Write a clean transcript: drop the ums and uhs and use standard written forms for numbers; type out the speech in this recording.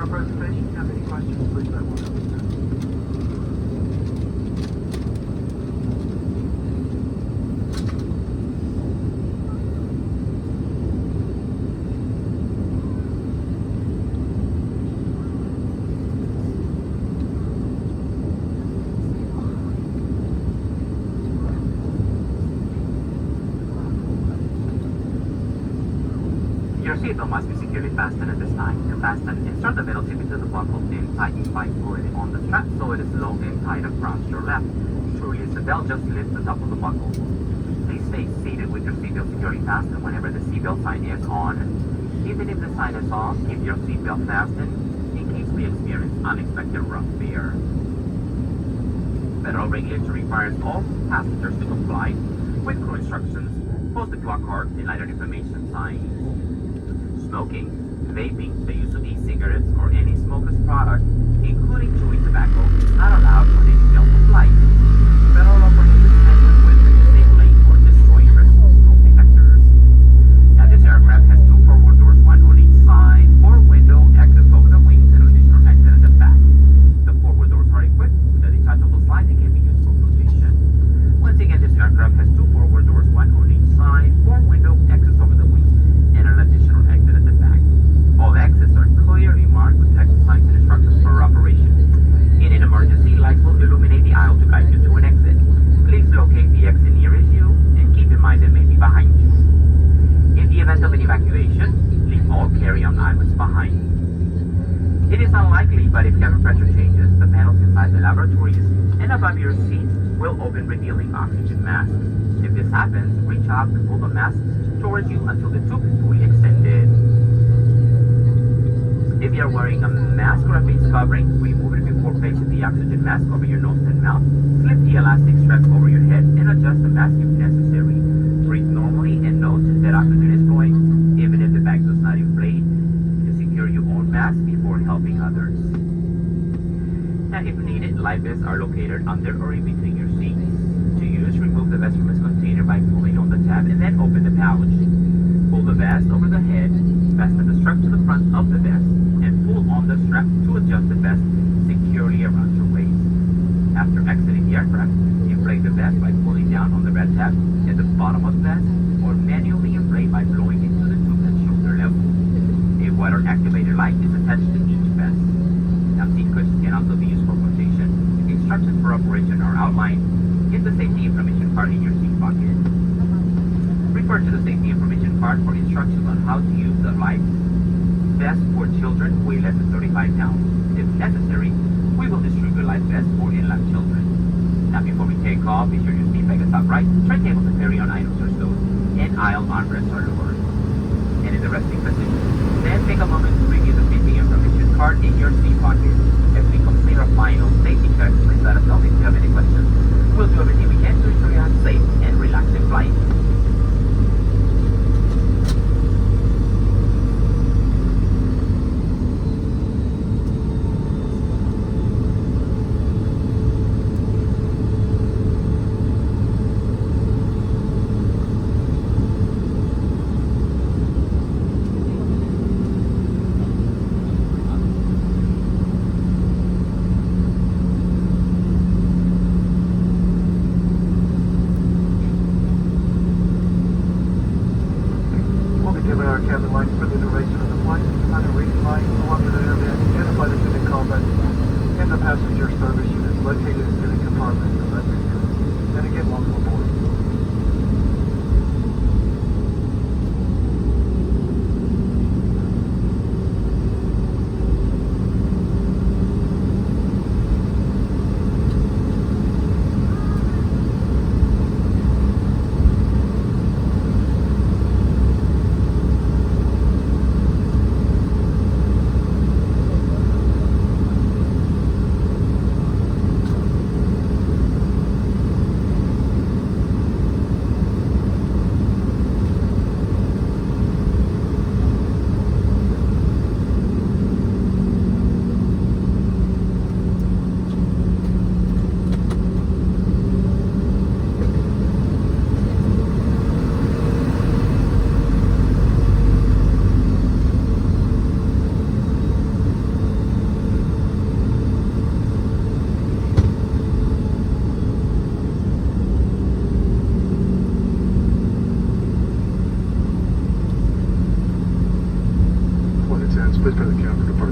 presentation. If you have any questions, please let one know. Your seatbelt must be securely fastened at this time. To fasten, insert the metal tip into the buckle and tighten by pulling on the strap so it is low and tight across your lap. To release the belt, just lift the top of the buckle. Please stay seated with your seatbelt securely fastened whenever the seatbelt sign is on. Even if the sign is off, keep your seatbelt fastened in case we experience unexpected rough wear. Federal regulation requires all passengers to comply with crew instructions, post the clock card, and lighter information signs. Smoking, vaping, the use of e-cigarettes, or any smokeless product, including chewing tobacco, is not allowed on any Delta flight. Federal law prohibits handling with disabling or destroying rescue smoke detectors. Now, this aircraft has two forward doors, one on each side, four window exits over the wings, and an additional exit at the back. The forward doors are equipped with a detachable slide that can be used for flotation. Once again, this aircraft has two forward doors, one on each side, four window exits over the wings, and an additional exit at the back. All exits are clearly marked with text signs and instructions for operation. In an emergency, lights will illuminate the aisle to guide you to an exit. Please locate the exit nearest you and keep in mind it may be behind you. In the event of an evacuation, leave all carry-on items behind. It is unlikely, but if cabin pressure changes, the panels inside the laboratories and above your seat will open, revealing oxygen masks. If this happens, reach out to pull the masks towards you until the tube is fully extended. If you are wearing a mask or a face covering, remove it before placing the oxygen mask over your nose and mouth. Slip the elastic strap over your head and adjust the mask if necessary. Breathe normally and note that oxygen is flowing, even if the bag does not inflate. To secure your own mask before helping others. Now, if needed, life vests are located under or in between your seats. To use, remove the vest from its container by pulling on the tab and then open the pouch. Pull the vest over the head, fasten the strap to the front of the vest, and pull on the strap to adjust the vest securely around your waist. After exiting the aircraft, inflate the vest by pulling down on the red tab at the bottom of the vest, or manually inflate by blowing into the tube at shoulder level. A water-activated light is attached to each vest. Now, seat cushions can also be used for flotation. Instructions for operation are outlined in the safety information card in your seat pocket. Refer to the safety information card for instructions on how to use the life vest for children who weigh less than 35 pounds. If necessary, we will distribute life vests for in-lap children. Now, before we take off, be sure your seat bag is upright, turntable to carry-on items are stowed, and aisle armrests are lowered and in the resting position. Then take a moment to review the safety information card in your seat pocket. As we complete our final safety check, please let us know if you have any questions. We'll do everything we can to ensure you have a safe and relaxing flight. Our cabin lights for the duration of the flight, on a reading light, along with an airbag, and a flight attendant call button, and the passenger service unit located in the compartment of that video. And again, welcome aboard. Please pay the captain department.